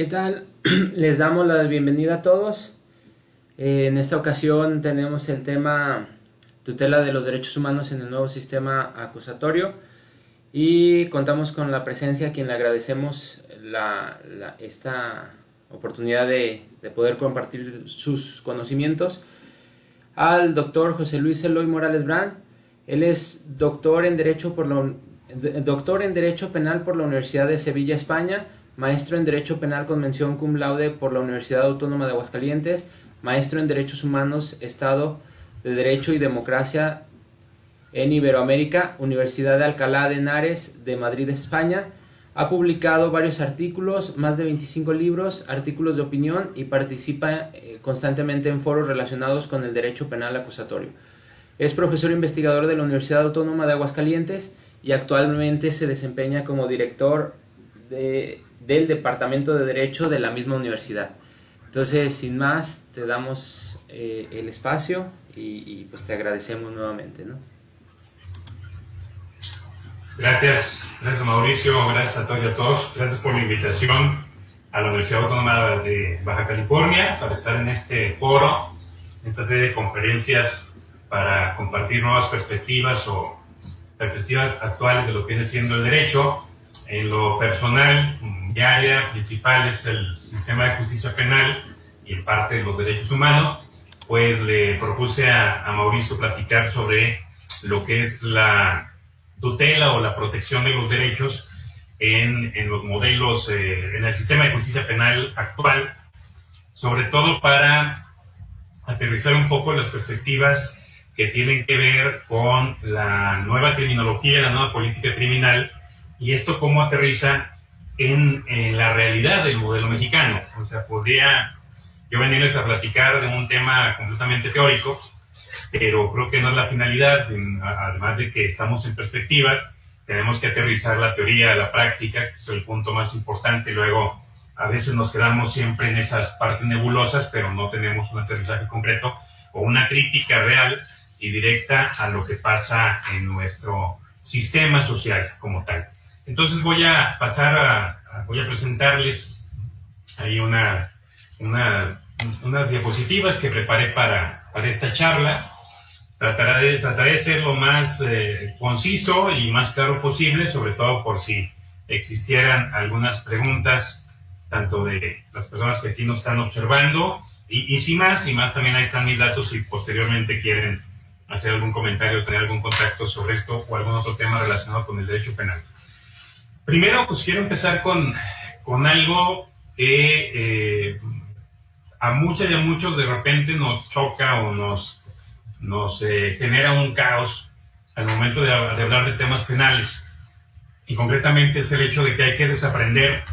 ¿Qué tal? Les damos la bienvenida a todos. En esta ocasión tenemos el tema tutela de los derechos humanos en el nuevo sistema acusatorio y contamos con la presencia a quien le agradecemos esta oportunidad de poder compartir sus conocimientos, al doctor José Luis Eloy Morales Brand. Él es doctor en Derecho Penal por la Universidad de Sevilla, España, maestro en Derecho Penal con mención cum laude por la Universidad Autónoma de Aguascalientes, maestro en Derechos Humanos, Estado de Derecho y Democracia en Iberoamérica, Universidad de Alcalá de Henares de Madrid, España. Ha publicado varios artículos, más de 25 libros, artículos de opinión y participa constantemente en foros relacionados con el derecho penal acusatorio. Es profesor investigador de la Universidad Autónoma de Aguascalientes y actualmente se desempeña como director del Departamento de Derecho de la misma universidad. Entonces, sin más, te damos el espacio y pues te agradecemos nuevamente, ¿no? Gracias Mauricio, gracias a todos y a todos, gracias por la invitación a la Universidad Autónoma de Baja California para estar en este foro, en esta serie de conferencias para compartir nuevas perspectivas o perspectivas actuales de lo que viene siendo el derecho. En lo personal, mi área principal es el sistema de justicia penal y en parte los derechos humanos. Pues le propuse a Mauricio platicar sobre lo que es la tutela o la protección de los derechos en los modelos, en el sistema de justicia penal actual, sobre todo para aterrizar un poco las perspectivas que tienen que ver con la nueva criminología, la nueva política criminal, y esto cómo aterriza en la realidad del modelo mexicano. O sea, podría yo venirles a platicar de un tema completamente teórico, pero creo que no es la finalidad. Además de que estamos en perspectiva, tenemos que aterrizar la teoría a la práctica, que es el punto más importante. Luego, a veces nos quedamos siempre en esas partes nebulosas, pero no tenemos un aterrizaje concreto o una crítica real y directa a lo que pasa en nuestro sistema social como tal. Entonces voy a pasar voy a presentarles ahí unas diapositivas que preparé para esta charla. Trataré de ser lo más conciso y más claro posible, sobre todo por si existieran algunas preguntas, tanto de las personas que aquí nos están observando, y sin más también ahí están mis datos si posteriormente quieren hacer algún comentario o tener algún contacto sobre esto o algún otro tema relacionado con el derecho penal. Primero, pues quiero empezar con algo que a muchas y a muchos de repente nos choca o nos genera un caos al momento de hablar de temas penales, y concretamente es el hecho de que hay que desaprender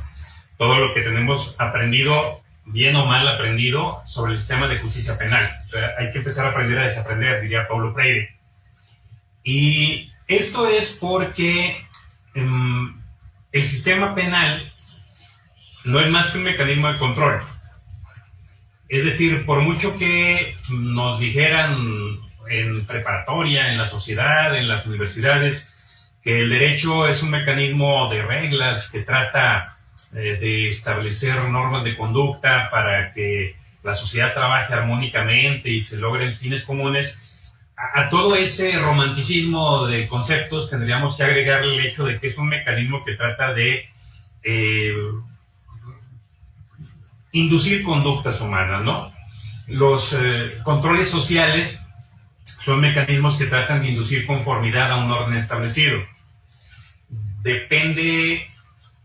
todo lo que tenemos aprendido, bien o mal aprendido, sobre el sistema de justicia penal. O sea, hay que empezar a aprender a desaprender, diría Paulo Freire. Y esto es porque el sistema penal no es más que un mecanismo de control. Es decir, por mucho que nos dijeran en preparatoria, en la sociedad, en las universidades, que el derecho es un mecanismo de reglas que trata de establecer normas de conducta para que la sociedad trabaje armónicamente y se logren fines comunes, a todo ese romanticismo de conceptos tendríamos que agregar el hecho de que es un mecanismo que trata de inducir conductas humanas, ¿no? Los controles sociales son mecanismos que tratan de inducir conformidad a un orden establecido. Depende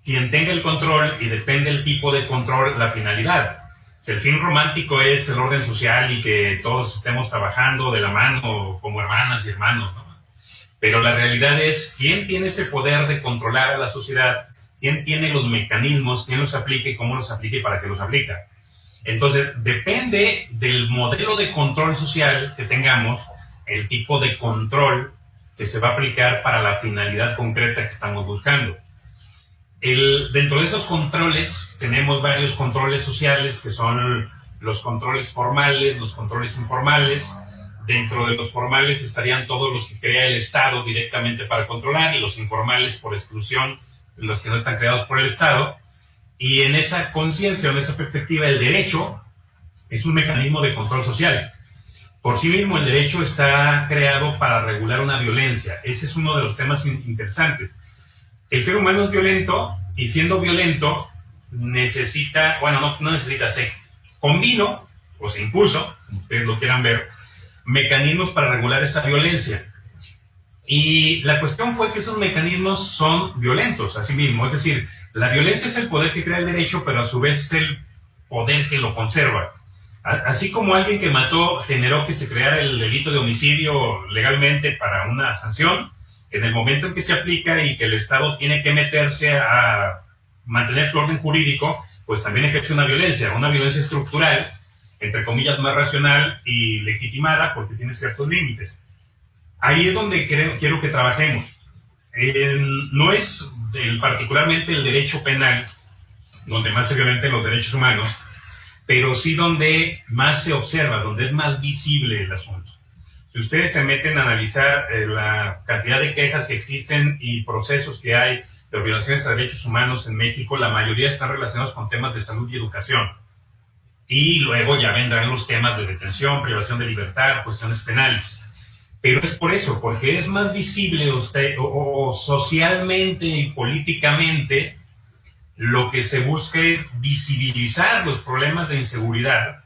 quien tenga el control y depende el tipo de control, la finalidad. Si el fin romántico es el orden social y que todos estemos trabajando de la mano como hermanas y hermanos, ¿no? Pero la realidad es quién tiene ese poder de controlar a la sociedad, quién tiene los mecanismos, quién los aplica y cómo los aplica y para qué los aplica. Entonces, depende del modelo de control social que tengamos, el tipo de control que se va a aplicar para la finalidad concreta que estamos buscando. Dentro de esos controles tenemos varios controles sociales, que son los controles formales, los controles informales. Dentro de los formales estarían todos los que crea el Estado directamente para controlar, y los informales por exclusión, los que no están creados por el Estado. Y en esa conciencia, en esa perspectiva, el derecho es un mecanismo de control social. Por sí mismo, el derecho está creado para regular una violencia. Ese es uno de los temas interesantes. El ser humano es violento, y siendo violento necesita, bueno, no necesita, se combinó o se impuso, como ustedes lo quieran ver, mecanismos para regular esa violencia. Y la cuestión fue que esos mecanismos son violentos, así mismo. Es decir, la violencia es el poder que crea el derecho, pero a su vez es el poder que lo conserva. Así como alguien que mató generó que se creara el delito de homicidio legalmente para una sanción, en el momento en que se aplica y que el Estado tiene que meterse a mantener su orden jurídico, pues también ejerce una violencia estructural, entre comillas más racional y legitimada, porque tiene ciertos límites. Ahí es donde quiero que trabajemos. No es particularmente el derecho penal donde más se violentan los derechos humanos, pero sí donde más se observa, donde es más visible el asunto. Si ustedes se meten a analizar la cantidad de quejas que existen y procesos que hay de violaciones a derechos humanos en México, la mayoría están relacionados con temas de salud y educación. Y luego ya vendrán los temas de detención, privación de libertad, cuestiones penales. Pero es por eso, porque es más visible o socialmente y políticamente, lo que se busca es visibilizar los problemas de inseguridad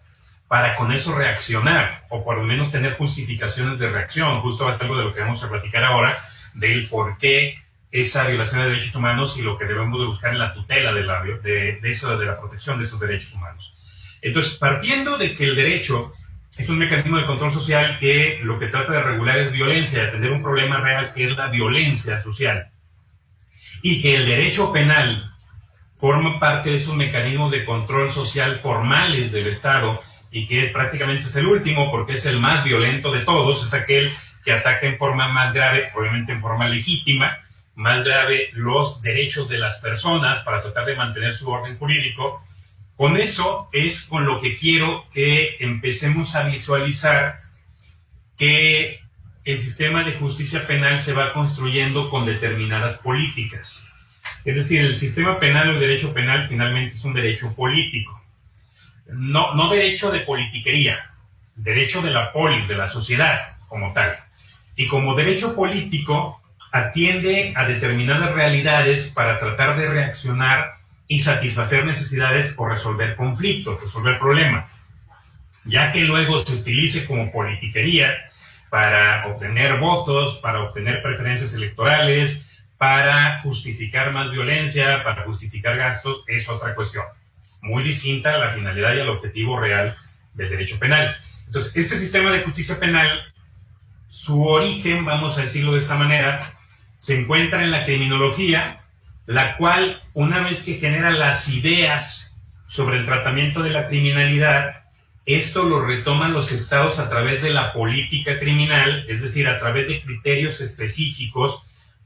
para con eso reaccionar, o por lo menos tener justificaciones de reacción. Justo va a ser algo de lo que vamos a platicar ahora, del por qué esa violación de derechos humanos y lo que debemos de buscar en la tutela de la protección de esos derechos humanos. Entonces, partiendo de que el derecho es un mecanismo de control social que lo que trata de regular es violencia, de atender un problema real que es la violencia social, y que el derecho penal forma parte de esos mecanismos de control social formales del Estado, y que prácticamente es el último porque es el más violento de todos, es aquel que ataca en forma más grave, obviamente en forma legítima, más grave los derechos de las personas para tratar de mantener su orden jurídico. Con eso es con lo que quiero que empecemos a visualizar que el sistema de justicia penal se va construyendo con determinadas políticas. Es decir, el sistema penal o el derecho penal finalmente es un derecho político. No derecho de politiquería, derecho de la polis, de la sociedad como tal. Y como derecho político atiende a determinadas realidades para tratar de reaccionar y satisfacer necesidades o resolver conflictos, resolver problemas. Ya que luego se utilice como politiquería para obtener votos, para obtener preferencias electorales, para justificar más violencia, para justificar gastos, es otra cuestión. Muy distinta a la finalidad y al objetivo real del derecho penal. Entonces, este sistema de justicia penal, su origen, vamos a decirlo de esta manera, se encuentra en la criminología, la cual, una vez que genera las ideas sobre el tratamiento de la criminalidad, esto lo retoman los estados a través de la política criminal, es decir, a través de criterios específicos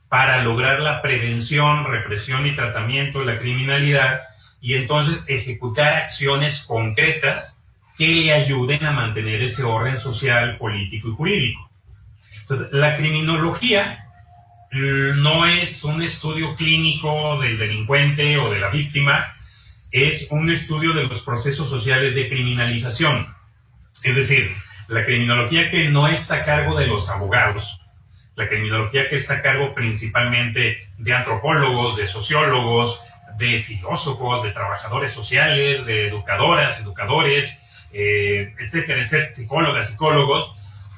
para lograr la prevención, represión y tratamiento de la criminalidad, y entonces ejecutar acciones concretas que le ayuden a mantener ese orden social, político y jurídico. Entonces, la criminología no es un estudio clínico del delincuente o de la víctima, es un estudio de los procesos sociales de criminalización. Es decir, la criminología que no está a cargo de los abogados, la criminología que está a cargo principalmente de antropólogos, de sociólogos, de filósofos, de trabajadores sociales, de educadoras, educadores, etcétera, etcétera, psicólogas, psicólogos,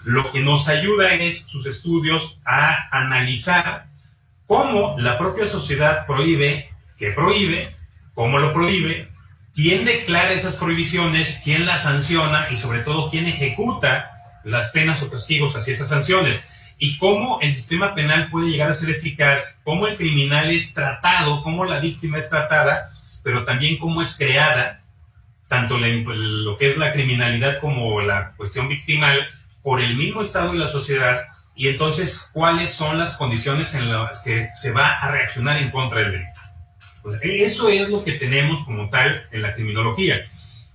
lo que nos ayuda es sus estudios a analizar cómo la propia sociedad prohíbe, qué prohíbe, cómo lo prohíbe, quién declara esas prohibiciones, quién las sanciona y sobre todo quién ejecuta las penas o castigos hacia esas sanciones. Y cómo el sistema penal puede llegar a ser eficaz, cómo el criminal es tratado, cómo la víctima es tratada, pero también cómo es creada, tanto lo que es la criminalidad como la cuestión victimal, por el mismo Estado y la sociedad, y entonces cuáles son las condiciones en las que se va a reaccionar en contra del delito. Pues eso es lo que tenemos como tal en la criminología.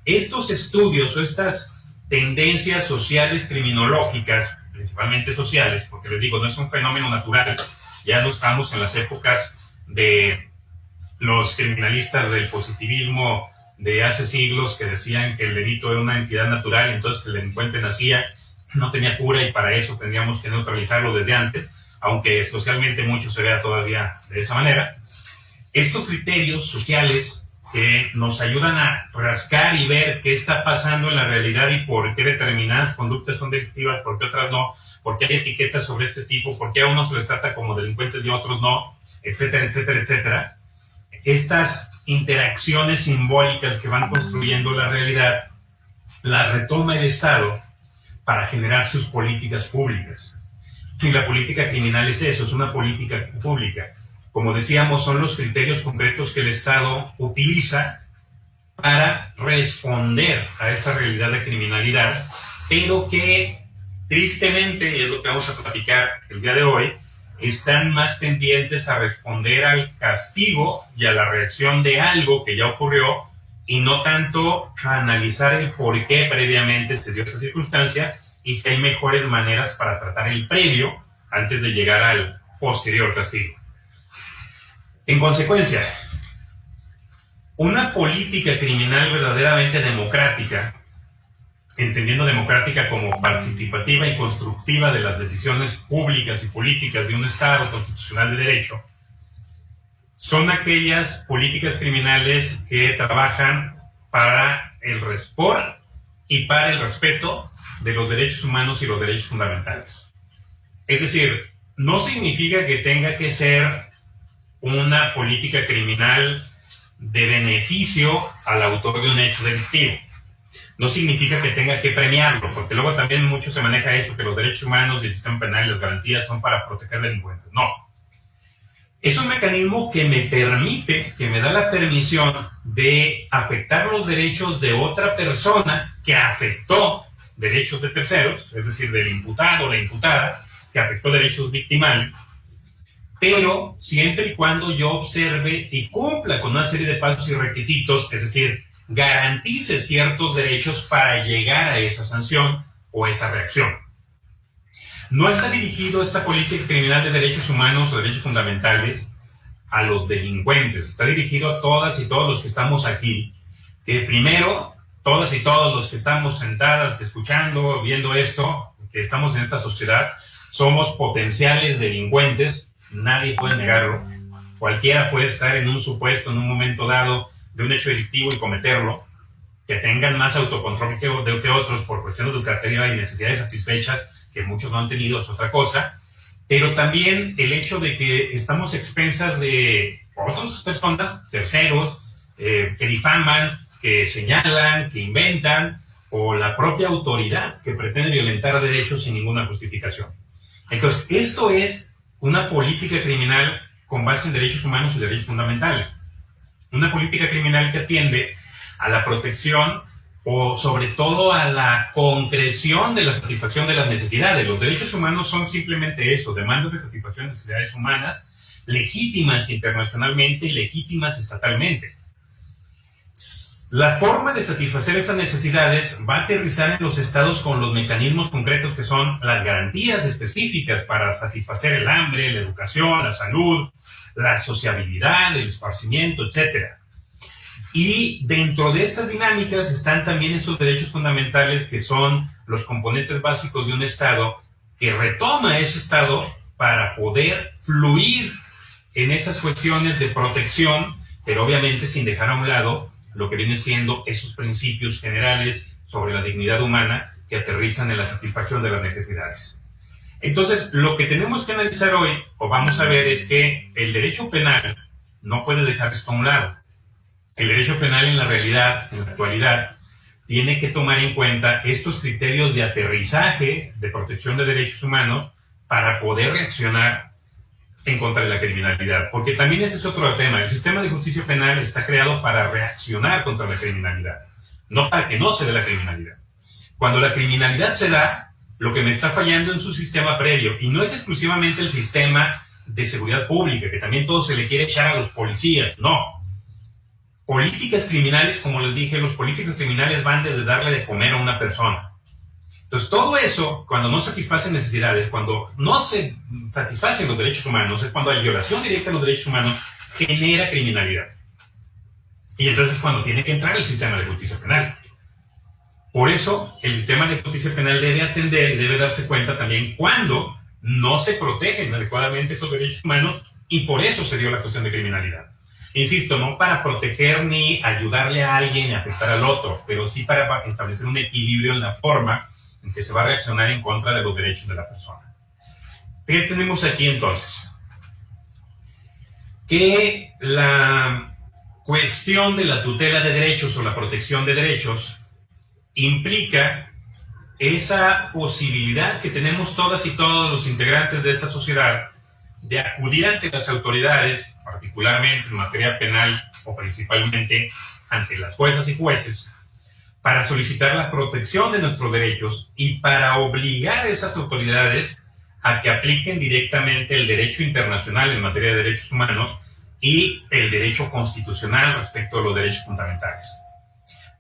Estos estudios o estas tendencias sociales criminológicas, principalmente sociales, porque les digo, no es un fenómeno natural, ya no estamos en las épocas de los criminalistas del positivismo de hace siglos que decían que el delito era una entidad natural, entonces que el delincuente nacía, no tenía cura y para eso tendríamos que neutralizarlo desde antes, aunque socialmente mucho se vea todavía de esa manera. Estos criterios sociales que nos ayudan a rascar y ver qué está pasando en la realidad y por qué determinadas conductas son delictivas, por qué otras no, por qué hay etiquetas sobre este tipo, por qué a unos se les trata como delincuentes y a otros no, etcétera, etcétera, etcétera. Estas interacciones simbólicas que van construyendo la realidad, la retoma el Estado para generar sus políticas públicas. Y la política criminal es eso, es una política pública. Como decíamos, son los criterios concretos que el Estado utiliza para responder a esa realidad de criminalidad, pero que tristemente, y es lo que vamos a platicar el día de hoy, están más tendientes a responder al castigo y a la reacción de algo que ya ocurrió y no tanto a analizar el por qué previamente se dio esa circunstancia y si hay mejores maneras para tratar el previo antes de llegar al posterior castigo. En consecuencia, una política criminal verdaderamente democrática, entendiendo democrática como participativa y constructiva de las decisiones públicas y políticas de un Estado constitucional de derecho, son aquellas políticas criminales que trabajan para el respeto y para el respeto de los derechos humanos y los derechos fundamentales. Es decir, no significa que tenga que ser una política criminal de beneficio al autor de un hecho delictivo. No significa que tenga que premiarlo, porque luego también mucho se maneja eso, que los derechos humanos y el sistema penal y las garantías son para proteger delincuentes. No. Es un mecanismo que me permite, que me da la permisión de afectar los derechos de otra persona que afectó derechos de terceros, es decir, del imputado o la imputada, que afectó derechos victimales, pero siempre y cuando yo observe y cumpla con una serie de pasos y requisitos, es decir, garantice ciertos derechos para llegar a esa sanción o esa reacción. No está dirigido esta política criminal de derechos humanos o derechos fundamentales a los delincuentes, está dirigido a todas y todos los que estamos aquí, que primero, todas y todos los que estamos sentadas, escuchando, viendo esto, que estamos en esta sociedad, somos potenciales delincuentes. Nadie puede negarlo. Cualquiera puede estar en un supuesto, en un momento dado, de un hecho delictivo y cometerlo. Que tengan más autocontrol que otros por cuestiones educativas y necesidades satisfechas, que muchos no han tenido, es otra cosa. Pero también el hecho de que estamos expensas de otras personas, terceros, que difaman, que señalan, que inventan, o la propia autoridad que pretende violentar derechos sin ninguna justificación. Entonces, esto es una política criminal con base en derechos humanos y derechos fundamentales. Una política criminal que atiende a la protección o sobre todo a la concreción de la satisfacción de las necesidades. Los derechos humanos son simplemente eso, demandas de satisfacción de necesidades humanas, legítimas internacionalmente y legítimas estatalmente. La forma de satisfacer esas necesidades va a aterrizar en los estados con los mecanismos concretos que son las garantías específicas para satisfacer el hambre, la educación, la salud, la sociabilidad, el esparcimiento, etc. Y dentro de estas dinámicas están también esos derechos fundamentales que son los componentes básicos de un estado que retoma ese estado para poder fluir en esas cuestiones de protección, pero obviamente sin dejar a un lado lo que viene siendo esos principios generales sobre la dignidad humana que aterrizan en la satisfacción de las necesidades. Entonces, lo que tenemos que analizar hoy, o vamos a ver, es que el derecho penal no puede dejar esto a un lado. El derecho penal en la realidad, en la actualidad, tiene que tomar en cuenta estos criterios de aterrizaje, de protección de derechos humanos, para poder reaccionar en contra de la criminalidad, porque también ese es otro tema. El sistema de justicia penal está creado para reaccionar contra la criminalidad, no para que no se dé la criminalidad. Cuando la criminalidad se da, lo que me está fallando en su sistema previo, y no es exclusivamente el sistema de seguridad pública, que también todo se le quiere echar a los policías, no. Políticas criminales, como les dije, los políticos criminales van desde darle de comer a una persona. Entonces, todo eso, cuando no satisfacen necesidades, cuando no se satisfacen los derechos humanos, es cuando hay violación directa a los derechos humanos, genera criminalidad. Y entonces cuando tiene que entrar el sistema de justicia penal. Por eso el sistema de justicia penal debe atender y debe darse cuenta también cuando no se protegen adecuadamente esos derechos humanos, y por eso se dio la cuestión de criminalidad. Insisto, no para proteger ni ayudarle a alguien y afectar al otro, pero sí para establecer un equilibrio en la forma en que se va a reaccionar en contra de los derechos de la persona. ¿Qué tenemos aquí entonces? Que la cuestión de la tutela de derechos o la protección de derechos implica esa posibilidad que tenemos todas y todos los integrantes de esta sociedad de acudir ante las autoridades, particularmente en materia penal o principalmente ante las juezas y jueces, para solicitar la protección de nuestros derechos y para obligar a esas autoridades a que apliquen directamente el derecho internacional en materia de derechos humanos y el derecho constitucional respecto a los derechos fundamentales,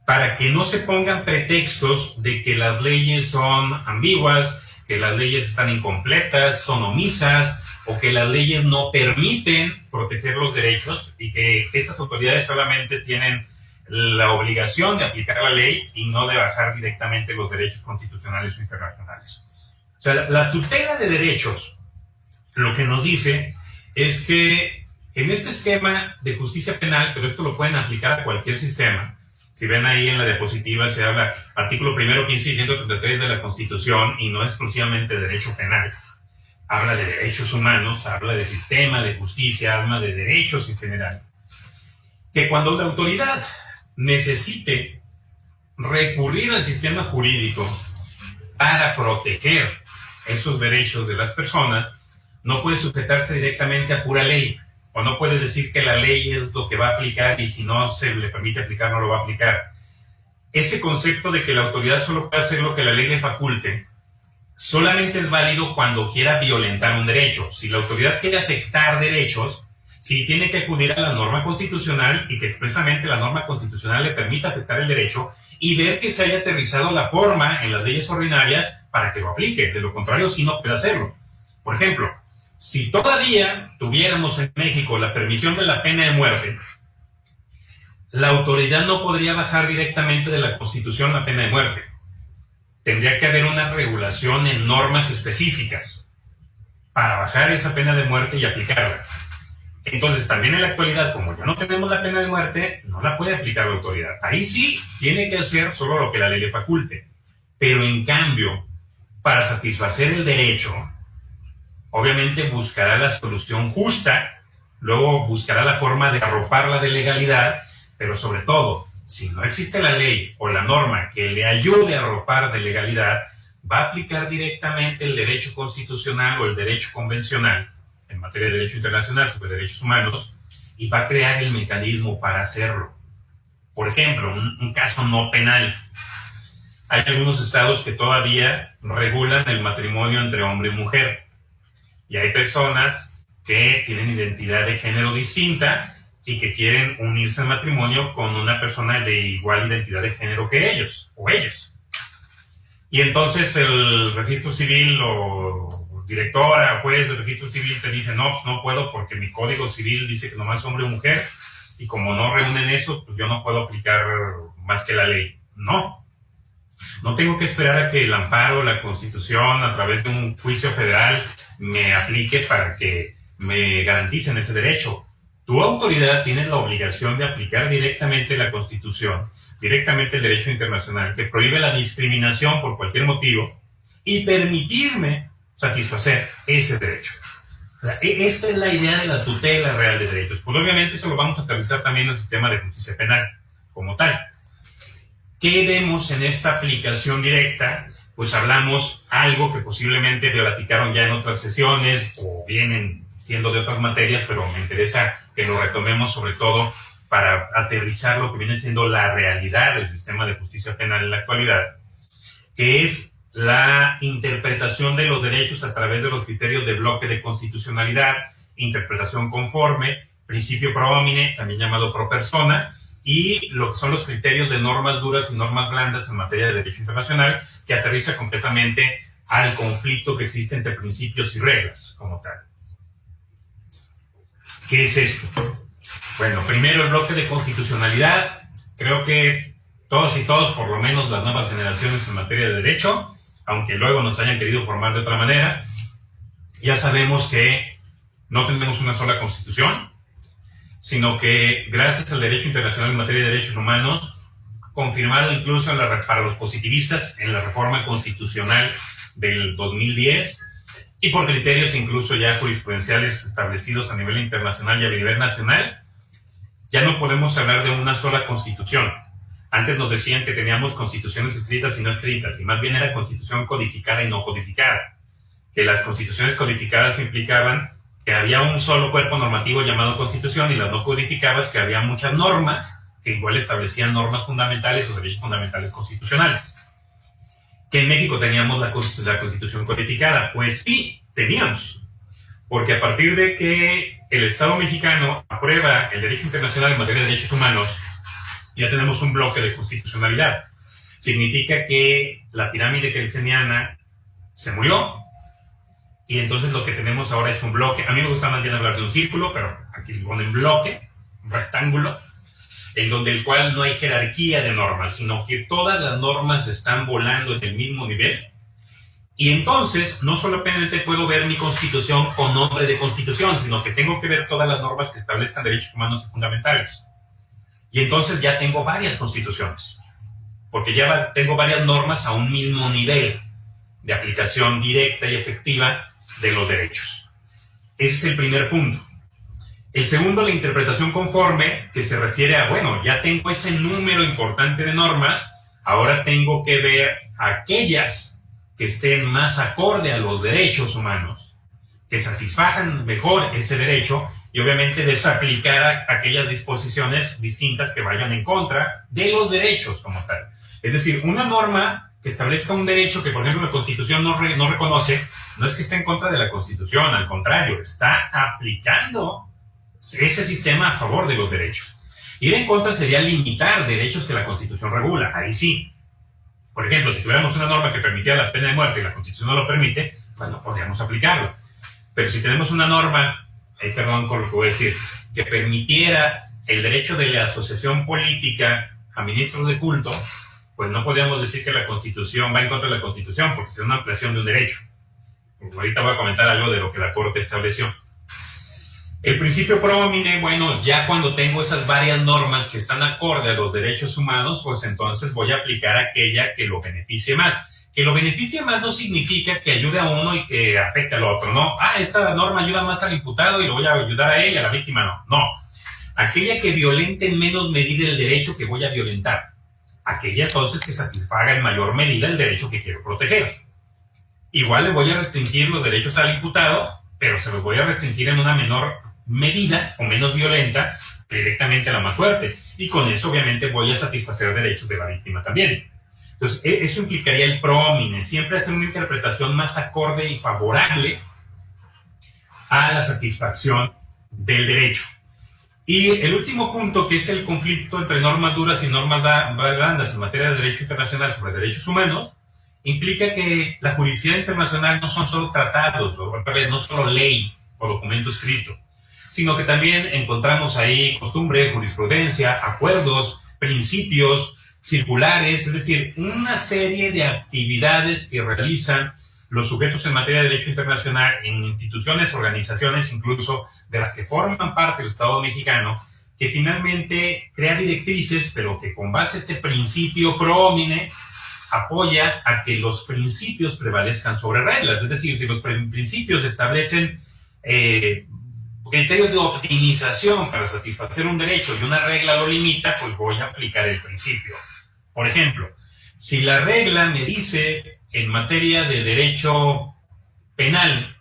para que no se pongan pretextos de que las leyes son ambiguas, que las leyes están incompletas, son omisas, o que las leyes no permiten proteger los derechos y que estas autoridades solamente tienen la obligación de aplicar la ley y no de bajar directamente los derechos constitucionales o internacionales. O sea, la tutela de derechos lo que nos dice es que en este esquema de justicia penal, pero esto lo pueden aplicar a cualquier sistema. Si ven ahí en la diapositiva se habla artículo 1, 15 y 133 de la Constitución, y no exclusivamente de derecho penal. Habla de derechos humanos, habla de sistema de justicia, habla de derechos en general. Que cuando la autoridad necesite recurrir al sistema jurídico para proteger esos derechos de las personas, no puede sujetarse directamente a pura ley, o no puede decir que la ley es lo que va a aplicar y si no se le permite aplicar no lo va a aplicar. Ese concepto de que la autoridad solo puede hacer lo que la ley le faculte solamente es válido cuando quiera violentar un derecho. Si la autoridad quiere afectar derechos, sí tiene que acudir a la norma constitucional y que expresamente la norma constitucional le permita afectar el derecho y ver que se haya aterrizado la forma en las leyes ordinarias para que lo aplique. De lo contrario, sí no puede hacerlo. Por ejemplo, si todavía tuviéramos en México la permisión de la pena de muerte, la autoridad no podría bajar directamente de la Constitución la pena de muerte. Tendría que haber una regulación en normas específicas para bajar esa pena de muerte y aplicarla. Entonces, también en la actualidad, como ya no tenemos la pena de muerte, no la puede aplicar la autoridad. Ahí sí tiene que hacer solo lo que la ley le faculte. Pero en cambio, para satisfacer el derecho, obviamente buscará la solución justa, luego buscará la forma de arroparla de legalidad, pero sobre todo, si no existe la ley o la norma que le ayude a arropar de legalidad, va a aplicar directamente el derecho constitucional o el derecho convencional en materia de derecho internacional sobre derechos humanos y va a crear el mecanismo para hacerlo. Por ejemplo, un caso no penal. Hay algunos estados que todavía regulan el matrimonio entre hombre y mujer. Y hay personas que tienen identidad de género distinta y que quieren unirse al matrimonio con una persona de igual identidad de género que ellos o ellas. Y entonces el registro civil o directora o juez del registro civil te dice, no, pues no puedo porque mi código civil dice que nomás hombre o mujer, y como no reúnen eso, pues yo no puedo aplicar más que la ley. No tengo que esperar a que el amparo, la Constitución, a través de un juicio federal, me aplique para que me garanticen ese derecho. Tu autoridad tiene la obligación de aplicar directamente la Constitución, directamente el derecho internacional, que prohíbe la discriminación por cualquier motivo, y permitirme satisfacer ese derecho. O sea, esa es la idea de la tutela real de derechos. Pues obviamente eso lo vamos a aterrizar también en el sistema de justicia penal como tal. ¿Qué vemos en esta aplicación directa? Pues hablamos algo que posiblemente platicaron ya en otras sesiones o vienen siendo de otras materias, pero me interesa que lo retomemos sobre todo para aterrizar lo que viene siendo la realidad del sistema de justicia penal en la actualidad, que es la interpretación de los derechos a través de los criterios de bloque de constitucionalidad, interpretación conforme, principio pro homine, también llamado pro persona, y lo que son los criterios de normas duras y normas blandas en materia de derecho internacional, que aterriza completamente al conflicto que existe entre principios y reglas como tal. ¿Qué es esto? Bueno, primero el bloque de constitucionalidad. Creo que todos y todos, por lo menos las nuevas generaciones en materia de derecho, aunque luego nos hayan querido formar de otra manera, ya sabemos que no tenemos una sola constitución, sino que gracias al derecho internacional en materia de derechos humanos, confirmado incluso para los positivistas en la reforma constitucional del 2010, y por criterios incluso ya jurisprudenciales establecidos a nivel internacional y a nivel nacional, ya no podemos hablar de una sola constitución. Antes nos decían que teníamos constituciones escritas y no escritas, y más bien era constitución codificada y no codificada. Que las constituciones codificadas implicaban que había un solo cuerpo normativo llamado constitución, y las no codificadas que había muchas normas que igual establecían normas fundamentales o derechos fundamentales constitucionales. Que en México teníamos la constitución codificada. Pues sí, teníamos. Porque a partir de que el Estado mexicano aprueba el derecho internacional en materia de derechos humanos, ya tenemos un bloque de constitucionalidad. Significa que la pirámide kelseniana se murió, y entonces lo que tenemos ahora es un bloque. A mí me gusta más bien hablar de un círculo, pero aquí le ponen bloque, un rectángulo, en donde el cual no hay jerarquía de normas, sino que todas las normas están volando en el mismo nivel. Y entonces no solamente puedo ver mi constitución con nombre de constitución, sino que tengo que ver todas las normas que establezcan derechos humanos y fundamentales. Y entonces ya tengo varias constituciones, porque ya tengo varias normas a un mismo nivel de aplicación directa y efectiva de los derechos. Ese es el primer punto. El segundo, la interpretación conforme, que se refiere a, bueno, ya tengo ese número importante de normas, ahora tengo que ver aquellas que estén más acorde a los derechos humanos, que satisfagan mejor ese derecho, y obviamente desaplicar aquellas disposiciones distintas que vayan en contra de los derechos como tal. Es decir, una norma que establezca un derecho que, por ejemplo, la Constitución no reconoce, no es que esté en contra de la Constitución, al contrario, está aplicando ese sistema a favor de los derechos. Ir en contra sería limitar derechos que la Constitución regula, ahí sí. Por ejemplo, si tuviéramos una norma que permitiera la pena de muerte y la Constitución no lo permite, pues no podríamos aplicarlo. Pero si tenemos una norma, perdón con lo que voy a decir, que permitiera el derecho de la asociación política a ministros de culto, pues no podríamos decir que la Constitución va en contra de la Constitución, porque sería una ampliación de un derecho. Ahorita voy a comentar algo de lo que la Corte estableció. El principio pro homine, bueno, ya cuando tengo esas varias normas que están acorde a los derechos humanos, pues entonces voy a aplicar aquella que lo beneficie más. Que lo beneficie más no significa que ayude a uno y que afecte al otro, ¿no? Esta norma ayuda más al imputado y lo voy a ayudar a él y a la víctima, no. No. Aquella que violente en menos medida el derecho que voy a violentar. Aquella entonces que satisfaga en mayor medida el derecho que quiero proteger. Igual le voy a restringir los derechos al imputado, pero se los voy a restringir en una menor medida o menos violenta directamente a la más fuerte. Y con eso obviamente voy a satisfacer derechos de la víctima también. Entonces, eso implicaría el pro homine, siempre hacer una interpretación más acorde y favorable a la satisfacción del derecho. Y el último punto, que es el conflicto entre normas duras y normas blandas en materia de derecho internacional sobre derechos humanos, implica que la jurisdicción internacional no son solo tratados, no solo ley o documento escrito, sino que también encontramos ahí costumbre, jurisprudencia, acuerdos, principios, circulares, es decir, una serie de actividades que realizan los sujetos en materia de derecho internacional en instituciones, organizaciones, incluso de las que forman parte del Estado mexicano, que finalmente crea directrices, pero que con base a este principio pro homine apoya a que los principios prevalezcan sobre reglas. Es decir, si los principios establecen criterios de optimización para satisfacer un derecho y una regla lo limita, pues voy a aplicar el principio. Por ejemplo, si la regla me dice en materia de derecho penal,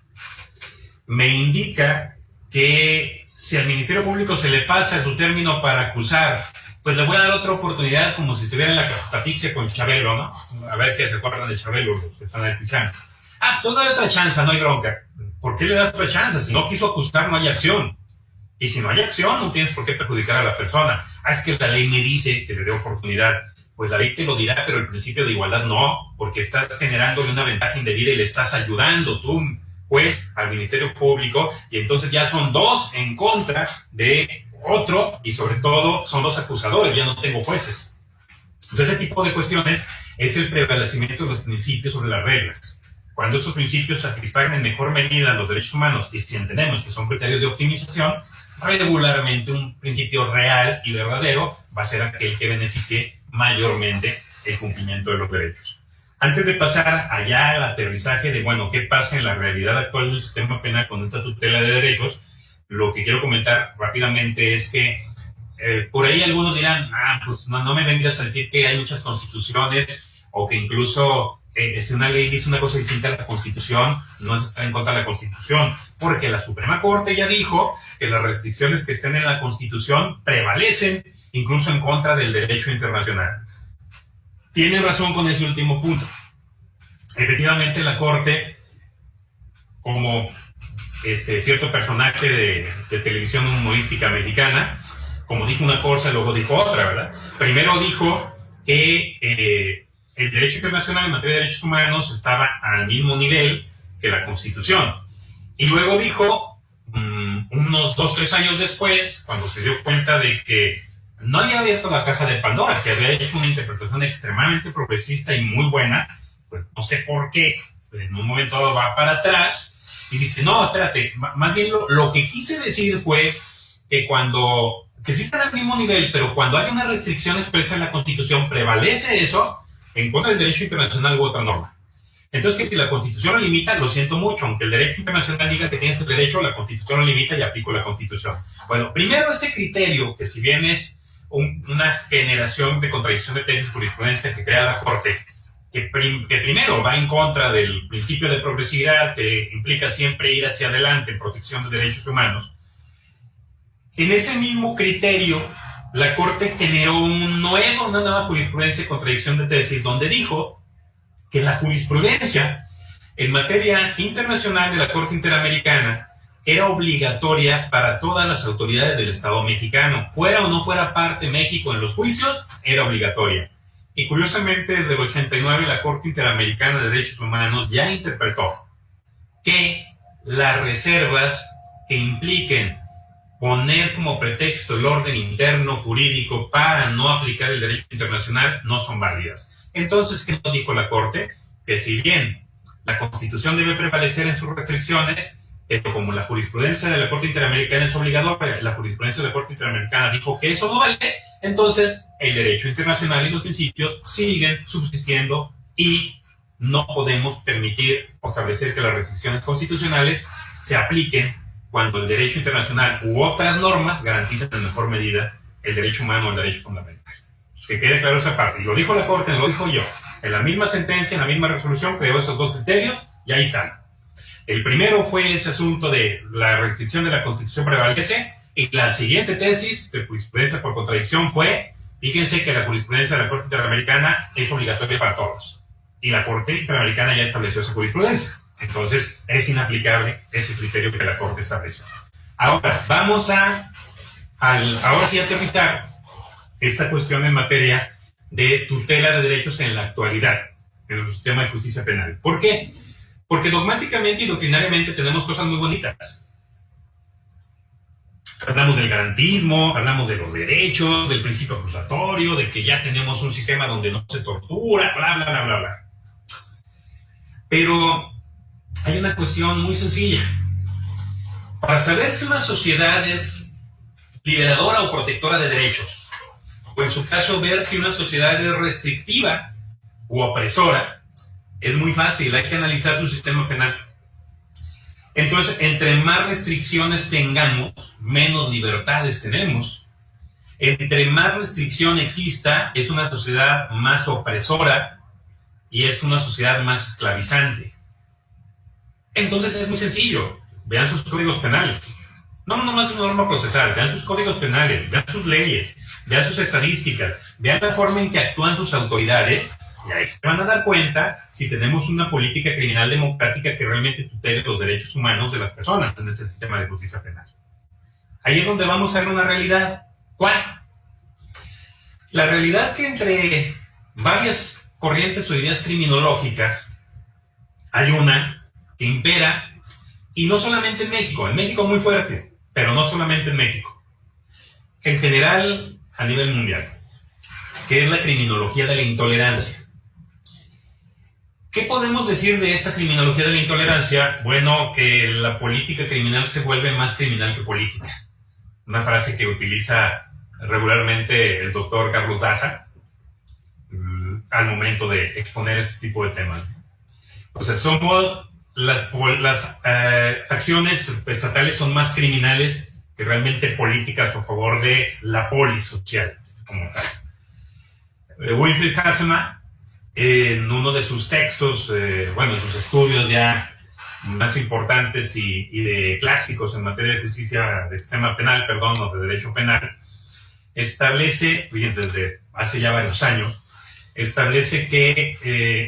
me indica que si al Ministerio Público se le pasa su término para acusar, pues le voy a dar otra oportunidad, como si estuviera en la catafixia con Chabelo, ¿no? A ver si se acuerdan de Chabelo los que están escuchando. Pues tú dale otra chance, no hay bronca. ¿Por qué le das otra chance? Si no quiso acusar, no hay acción. Y si no hay acción, no tienes por qué perjudicar a la persona. Es que la ley me dice que le dé oportunidad. Pues la ley te lo dirá, pero el principio de igualdad no, porque estás generándole una ventaja indebida y le estás ayudando tú, juez, al Ministerio Público, y entonces ya son dos en contra de Otro, y sobre todo, son los acusadores, ya no tengo jueces. Entonces, ese tipo de cuestiones es el prevalecimiento de los principios sobre las reglas. Cuando estos principios satisfagan en mejor medida los derechos humanos, y si entendemos que son criterios de optimización, regularmente un principio real y verdadero va a ser aquel que beneficie mayormente el cumplimiento de los derechos. Antes de pasar allá al aterrizaje de, bueno, qué pasa en la realidad actual del sistema penal con esta tutela de derechos, lo que quiero comentar rápidamente es que por ahí algunos dirán, pues no me vengas a decir que hay muchas constituciones o que incluso si una ley dice una cosa distinta a la Constitución, no es estar en contra de la Constitución, porque la Suprema Corte ya dijo que las restricciones que estén en la Constitución prevalecen incluso en contra del derecho internacional. Tiene razón con ese último punto. Efectivamente, la Corte, como cierto personaje de televisión humorística mexicana, como dijo una cosa, luego dijo otra, ¿verdad? Primero dijo que el derecho internacional en materia de derechos humanos estaba al mismo nivel que la Constitución. Y luego dijo, unos 2-3 años después, cuando se dio cuenta de que no había abierto la caja de Pandora, que había hecho una interpretación extremadamente progresista y muy buena, pues no sé por qué, pero en un momento dado va para atrás y dice, no, espérate, más bien lo que quise decir fue que sí están al mismo nivel, pero cuando hay una restricción expresa en la Constitución, prevalece eso en contra del derecho internacional u otra norma. Entonces, que si la Constitución lo limita, lo siento mucho, aunque el derecho internacional diga que tienes el derecho, la Constitución lo limita y aplico la Constitución. Bueno, primero ese criterio, que si bien es una generación de contradicción de tesis jurisprudencia que crea la Corte, que primero va en contra del principio de progresividad, que implica siempre ir hacia adelante en protección de derechos humanos. En ese mismo criterio, la Corte generó una nueva jurisprudencia de contradicción de tesis, donde dijo que la jurisprudencia en materia internacional de la Corte Interamericana era obligatoria para todas las autoridades del Estado mexicano. Fuera o no fuera parte México en los juicios, era obligatoria. Y curiosamente, desde el 89, la Corte Interamericana de Derechos Humanos ya interpretó que las reservas que impliquen poner como pretexto el orden interno jurídico para no aplicar el derecho internacional no son válidas. Entonces, ¿qué nos dijo la Corte? Que si bien la Constitución debe prevalecer en sus restricciones, pero como la jurisprudencia de la Corte Interamericana es obligatoria, la jurisprudencia de la Corte Interamericana dijo que eso no vale, entonces el derecho internacional y los principios siguen subsistiendo y no podemos permitir o establecer que las restricciones constitucionales se apliquen cuando el derecho internacional u otras normas garantizan en mejor medida el derecho humano o el derecho fundamental. Pues que quede claro esa parte. Y lo dijo la Corte, no lo dijo yo. En la misma sentencia, en la misma resolución, creó esos dos criterios y ahí están. El primero fue ese asunto de la restricción de la Constitución prevalece, y la siguiente tesis de jurisprudencia por contradicción fue, fíjense que la jurisprudencia de la Corte Interamericana es obligatoria para todos. Y la Corte Interamericana ya estableció esa jurisprudencia. Entonces, es inaplicable ese criterio que la Corte estableció. Ahora, vamos ahora sí a aterrizar esta cuestión en materia de tutela de derechos en la actualidad, en nuestro sistema de justicia penal. ¿Por qué? Porque dogmáticamente y doctrinariamente tenemos cosas muy bonitas. Hablamos del garantismo, hablamos de los derechos, del principio acusatorio, de que ya tenemos un sistema donde no se tortura, bla, bla, bla, bla, bla. Pero hay una cuestión muy sencilla. Para saber si una sociedad es liberadora o protectora de derechos, o en su caso ver si una sociedad es restrictiva u opresora, es muy fácil, hay que analizar su sistema penal. Entonces, entre más restricciones tengamos, menos libertades tenemos. Entre más restricción exista, es una sociedad más opresora y es una sociedad más esclavizante. Entonces es muy sencillo, vean sus códigos penales. No nomás una norma procesal, vean sus códigos penales, vean sus leyes, vean sus estadísticas, vean la forma en que actúan sus autoridades, y ahí se van a dar cuenta si tenemos una política criminal democrática que realmente tutele los derechos humanos de las personas en este sistema de justicia penal. Ahí es donde vamos a ver una realidad. ¿Cuál? La realidad que entre varias corrientes o ideas criminológicas hay una que impera, y no solamente en México muy fuerte, pero no solamente en México. en general a nivel mundial, que es la criminología de la intolerancia. ¿Qué podemos decir de esta criminología de la intolerancia? Bueno, que la política criminal se vuelve más criminal que política. Una frase que utiliza regularmente el doctor Carlos Daza al momento de exponer este tipo de temas. O sea, las acciones estatales son más criminales que realmente políticas a favor de la polis social, como tal. Wilfried Hasselman, en uno de sus textos, en sus estudios ya más importantes y de clásicos en materia de justicia, de sistema penal, o de derecho penal, establece, fíjense, desde hace ya varios años, establece que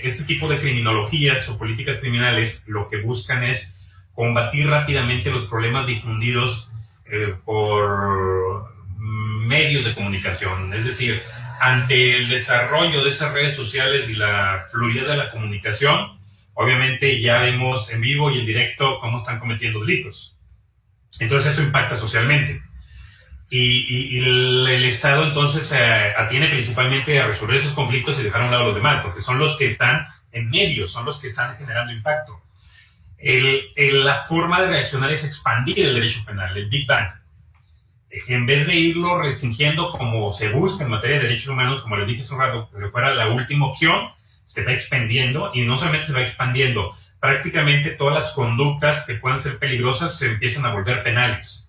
este tipo de criminologías o políticas criminales lo que buscan es combatir rápidamente los problemas difundidos por medios de comunicación. Es decir, ante el desarrollo de esas redes sociales y la fluidez de la comunicación, obviamente ya vemos en vivo y en directo cómo están cometiendo delitos. Entonces eso impacta socialmente. Y el Estado entonces atiende principalmente a resolver esos conflictos y dejar a un lado a los demás, porque son los que están en medio, son los que están generando impacto. La forma de reaccionar es expandir el derecho penal, el Big Bang. En vez de irlo restringiendo como se busca en materia de derechos humanos, como les dije hace un rato, que fuera la última opción, se va expandiendo, y no solamente se va expandiendo, prácticamente todas las conductas que puedan ser peligrosas se empiezan a volver penales.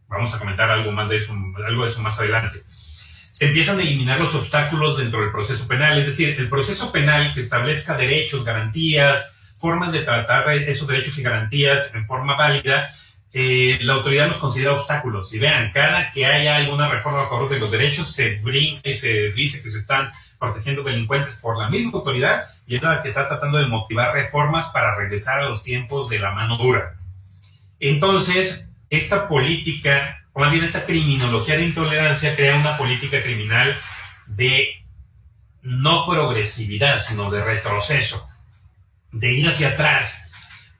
Vamos a comentar algo de eso más adelante. Se empiezan a eliminar los obstáculos dentro del proceso penal, es decir, el proceso penal que establezca derechos, garantías, formas de tratar esos derechos y garantías en forma válida, la autoridad los considera obstáculos. Y vean, cada que haya alguna reforma a favor de los derechos, se brinca y se dice que se están protegiendo delincuentes por la misma autoridad, y es la que está tratando de motivar reformas para regresar a los tiempos de la mano dura. Entonces, esta política, o más bien esta criminología de intolerancia, crea una política criminal de no progresividad, sino de retroceso, de ir hacia atrás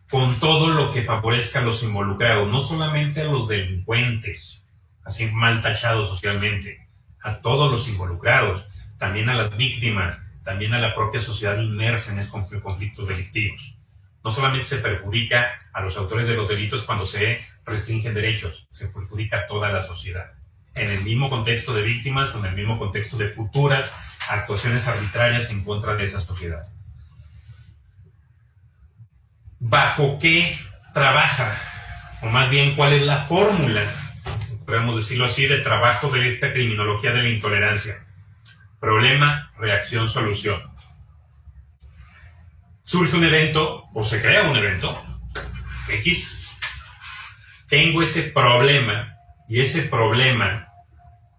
con todo lo que favorezca a los involucrados, no solamente a los delincuentes, así mal tachados socialmente, a todos los involucrados, también a las víctimas, también a la propia sociedad inmersa en esos conflictos delictivos. No solamente se perjudica a los autores de los delitos cuando se restringen derechos, se perjudica a toda la sociedad, en el mismo contexto de víctimas o en el mismo contexto de futuras actuaciones arbitrarias en contra de esa sociedad. ¿Bajo qué trabaja? O más bien, ¿cuál es la fórmula, podemos decirlo así, de trabajo de esta criminología de la intolerancia? Problema, reacción, solución. Surge un evento, o se crea un evento, X. Tengo ese problema, y ese problema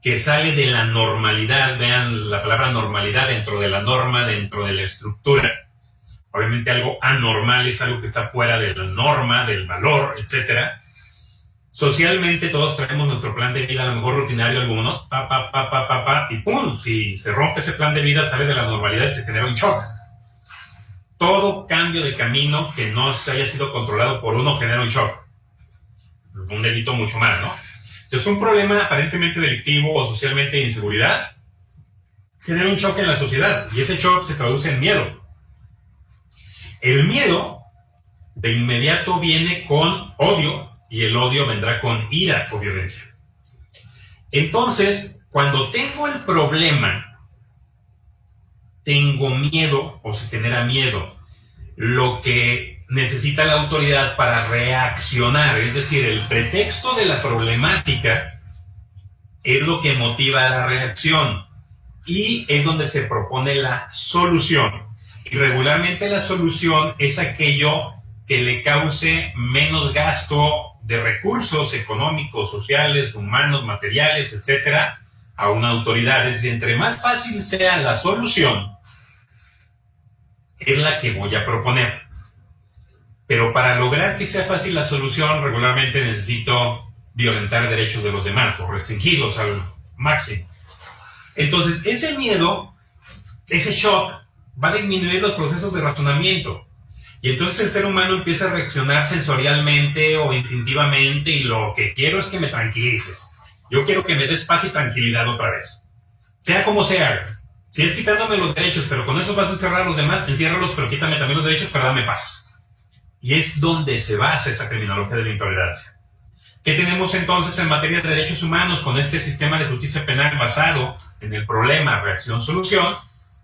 que sale de la normalidad, vean la palabra normalidad, dentro de la norma, dentro de la estructura. Obviamente algo anormal es algo que está fuera de la norma, del valor, etc. Socialmente todos traemos nuestro plan de vida, a lo mejor rutinario algunos, y ¡pum! Si se rompe ese plan de vida, sale de la normalidad y se genera un shock. Todo cambio de camino que no se haya sido controlado por uno genera un shock. Un delito mucho más, ¿no? Entonces un problema aparentemente delictivo o socialmente de inseguridad genera un shock en la sociedad, y ese shock se traduce en miedo. El miedo de inmediato viene con odio, y el odio vendrá con ira o violencia. Entonces, cuando tengo el problema, tengo miedo o se genera miedo. Lo que necesita la autoridad para reaccionar, es decir, el pretexto de la problemática es lo que motiva la reacción, y es donde se propone la solución. Y regularmente la solución es aquello que le cause menos gasto de recursos económicos, sociales, humanos, materiales, etcétera, a una autoridad. Es decir, entre más fácil sea la solución, es la que voy a proponer. Pero para lograr que sea fácil la solución, regularmente necesito violentar derechos de los demás o restringirlos al máximo. Entonces, ese miedo, ese shock, va a disminuir los procesos de razonamiento. Y entonces el ser humano empieza a reaccionar sensorialmente o instintivamente, y lo que quiero es que me tranquilices. Yo quiero que me des paz y tranquilidad otra vez. Sea como sea. Si es quitándome los derechos, pero con eso vas a encerrar a los demás, enciérralos, pero quítame también los derechos, pero dame paz. Y es donde se basa esa criminología de la intolerancia. ¿Qué tenemos entonces en materia de derechos humanos con este sistema de justicia penal basado en el problema, reacción, solución?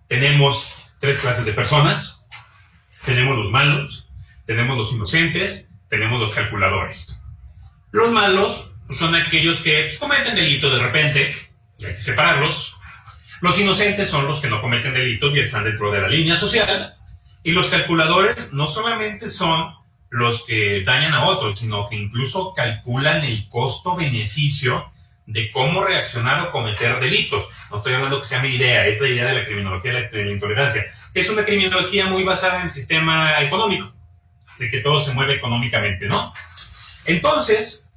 Tenemos 3 clases de personas. Tenemos los malos, tenemos los inocentes, tenemos los calculadores. Los malos son aquellos que cometen delitos de repente, y hay que separarlos. Los inocentes son los que no cometen delitos y están dentro de la línea social. Y los calculadores no solamente son los que dañan a otros, sino que incluso calculan el costo-beneficio de cómo reaccionar o cometer delitos. No estoy hablando que sea mi idea, es la idea de la criminología de la intolerancia, que es una criminología muy basada en el sistema económico, de que todo se mueve económicamente, ¿no? Entonces,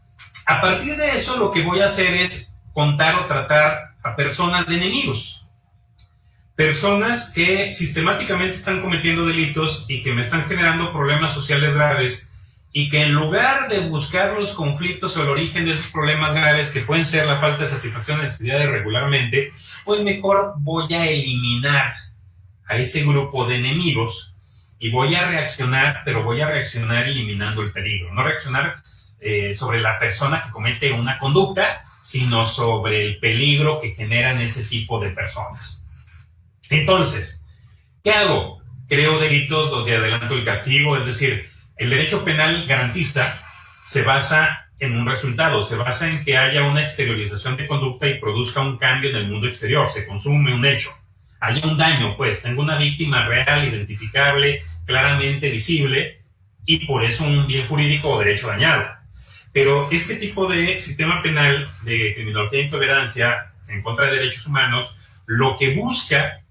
a partir de eso, lo que voy a hacer es contar o tratar a personas de enemigos. Personas que sistemáticamente están cometiendo delitos y que me están generando problemas sociales graves y que en lugar de buscar los conflictos o el origen de esos problemas graves, que pueden ser la falta de satisfacción de necesidades regularmente, pues mejor voy a eliminar a ese grupo de enemigos y voy a reaccionar, pero voy a reaccionar eliminando el peligro. No reaccionar sobre la persona que comete una conducta, sino sobre el peligro que generan ese tipo de personas. Entonces, ¿qué hago? Creo delitos donde adelanto el castigo, es decir, el derecho penal garantista se basa en un resultado, se basa en que haya una exteriorización de conducta y produzca un cambio en el mundo exterior, se consume un hecho, haya un daño, pues, tengo una víctima real, identificable, claramente visible, y por eso un bien jurídico o derecho dañado. Pero este tipo de sistema penal de criminología e intolerancia en contra de derechos humanos, lo que busca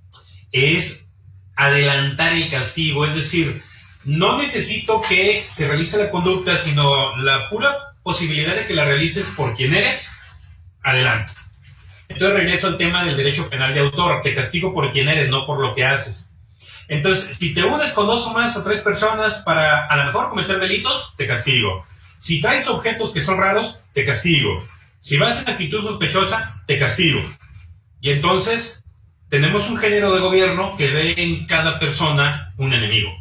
es adelantar el castigo, es decir, no necesito que se realice la conducta, sino la pura posibilidad de que la realices por quien eres, adelante. Entonces regreso al tema del derecho penal de autor, te castigo por quien eres, no por lo que haces. Entonces, si te unes con 2 o más o 3 personas para a lo mejor cometer delitos, te castigo. Si traes objetos que son raros, te castigo. Si vas en actitud sospechosa, te castigo. Y entonces tenemos un género de gobierno que ve en cada persona un enemigo.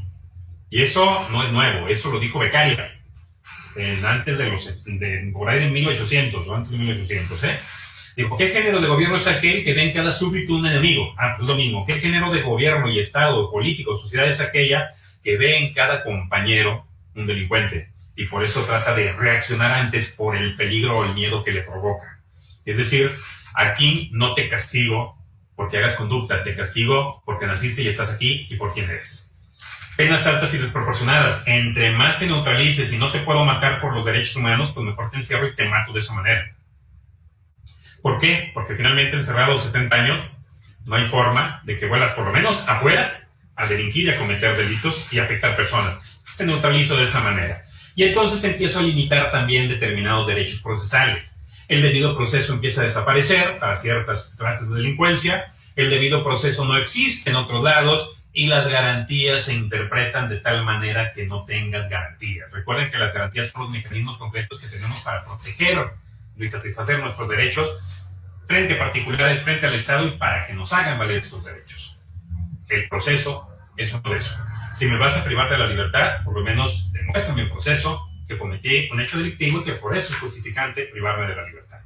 Y eso no es nuevo, eso lo dijo Beccaria, antes por ahí de 1800, o antes de 1800, Dijo, ¿qué género de gobierno es aquel que ve en cada súbdito un enemigo? Pues lo mismo, ¿qué género de gobierno y Estado, político, sociedad es aquella que ve en cada compañero un delincuente? Y por eso trata de reaccionar antes por el peligro o el miedo que le provoca. Es decir, aquí no te castigo porque hagas conducta, te castigo porque naciste y estás aquí y por quién eres. Penas altas y desproporcionadas. Entre más te neutralices y no te puedo matar por los derechos humanos, pues mejor te encierro y te mato de esa manera. ¿Por qué? Porque finalmente encerrado a los 70 años no hay forma de que vuelas por lo menos afuera a delinquir y a cometer delitos y afectar personas. Te neutralizo de esa manera. Y entonces empiezo a limitar también determinados derechos procesales. El debido proceso empieza a desaparecer para ciertas clases de delincuencia, el debido proceso no existe en otros lados y las garantías se interpretan de tal manera que no tengas garantías. Recuerden que las garantías son los mecanismos concretos que tenemos para proteger y satisfacer nuestros derechos frente a particulares, frente al Estado y para que nos hagan valer estos derechos. El proceso es uno de esos. Si me vas a privar de la libertad, por lo menos demuéstrame el proceso que cometí un hecho delictivo y que por eso es justificante privarme de la libertad.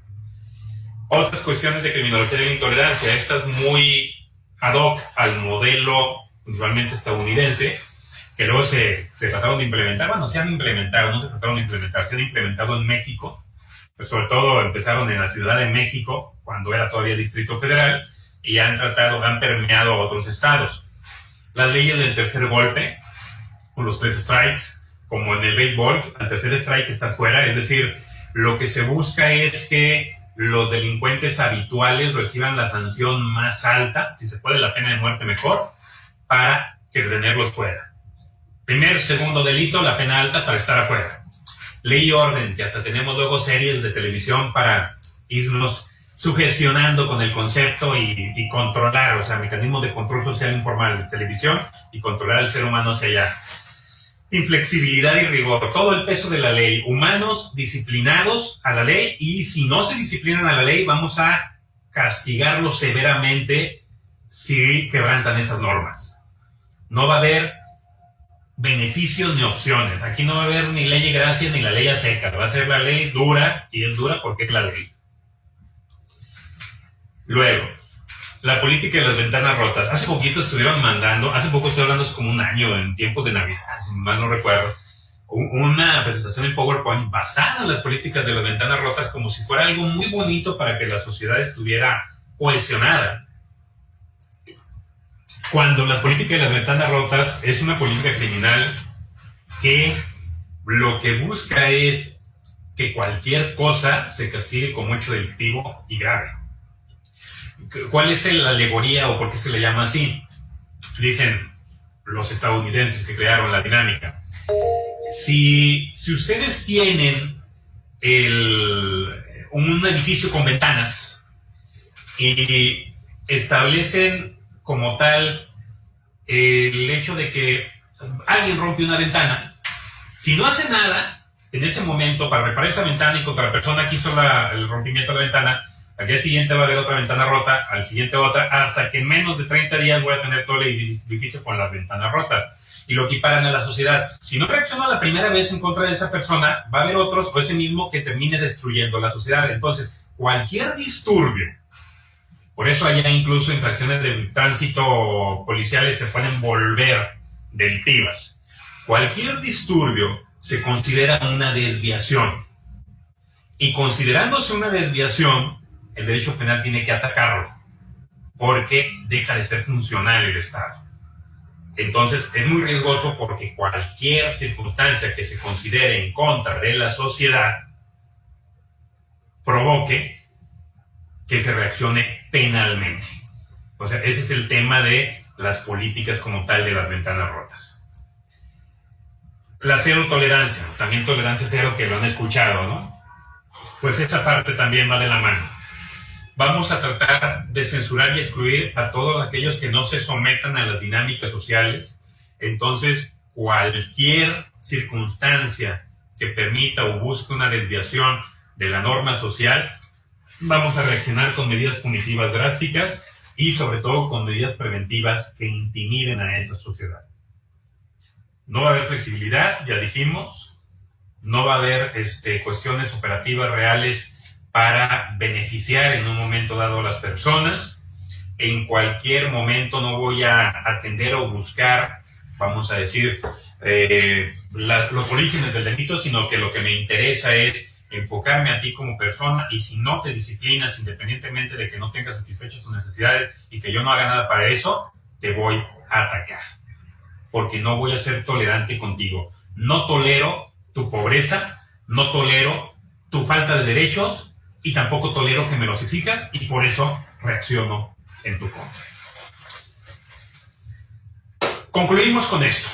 Otras cuestiones de criminología de la intolerancia, estas muy ad hoc al modelo principalmente estadounidense, que luego se trataron de implementar, bueno, se han implementado, no se trataron de implementar, se han implementado en México, pues sobre todo empezaron en la Ciudad de México, cuando era todavía Distrito Federal, y han permeado a otros estados. Las leyes del tercer golpe, con los 3 strikes, como en el béisbol, al tercer strike estás fuera, es decir, lo que se busca es que los delincuentes habituales reciban la sanción más alta, si se puede la pena de muerte mejor, para que tenerlos fuera. Primer, segundo delito, la pena alta para estar afuera. Ley y orden, que hasta tenemos luego series de televisión para irnos sugestionando con el concepto y controlar, o sea, mecanismos de control social informales, televisión y controlar al ser humano hacia allá. inflexibilidad y rigor, todo el peso de la ley, humanos disciplinados a la ley, y si no se disciplinan a la ley, vamos a castigarlos severamente si quebrantan esas normas. No va a haber beneficios ni opciones. Aquí no va a haber ni ley de gracia ni la ley a seca. Va a ser la ley dura, y es dura porque es la ley. Luego, la política de las ventanas rotas. Hace poquito estuvieron mandando, hace poco estoy hablando, hace como un año, en tiempos de Navidad, si mal no recuerdo, una presentación en PowerPoint basada en las políticas de las ventanas rotas, como si fuera algo muy bonito para que la sociedad estuviera cohesionada. Cuando la política de las ventanas rotas es una política criminal que lo que busca es que cualquier cosa se castigue como hecho delictivo y grave. ¿Cuál es la alegoría o por qué se le llama así? Dicen los estadounidenses que crearon la dinámica. Si ustedes tienen un edificio con ventanas y establecen como tal el hecho de que alguien rompe una ventana, si no hace nada en ese momento para reparar esa ventana y contra la persona que hizo el rompimiento de la ventana, al día siguiente va a haber otra ventana rota, al siguiente otra, hasta que en menos de 30 días voy a tener todo el edificio con las ventanas rotas. Y lo equiparan a la sociedad. Si no reacciona la primera vez en contra de esa persona, va a haber otros o ese mismo que termine destruyendo la sociedad. Entonces, cualquier disturbio, por eso allá incluso infracciones de tránsito policiales se pueden volver delictivas. Cualquier disturbio se considera una desviación. Y considerándose una desviación, el derecho penal tiene que atacarlo, porque deja de ser funcional el Estado. Entonces es muy riesgoso porque cualquier circunstancia que se considere en contra de la sociedad provoque que se reaccione penalmente. O sea, ese es el tema de las políticas como tal de las ventanas rotas. La cero tolerancia, también tolerancia cero, que lo han escuchado, ¿no? Pues esa parte también va de la mano. Vamos a tratar de censurar y excluir a todos aquellos que no se sometan a las dinámicas sociales. Entonces, cualquier circunstancia que permita o busque una desviación de la norma social, vamos a reaccionar con medidas punitivas drásticas y sobre todo con medidas preventivas que intimiden a esa sociedad. No va a haber flexibilidad, ya dijimos. No va a haber cuestiones operativas reales para beneficiar en un momento dado a las personas. En cualquier momento no voy a atender o buscar, vamos a decir, los orígenes del delito, sino que lo que me interesa es enfocarme a ti como persona, y si no te disciplinas, independientemente de que no tengas satisfechas tus necesidades y que yo no haga nada para eso, te voy a atacar, porque no voy a ser tolerante contigo. No tolero tu pobreza, no tolero tu falta de derechos, y tampoco tolero que me los exijas, y por eso reacciono en tu contra. Concluimos con esto.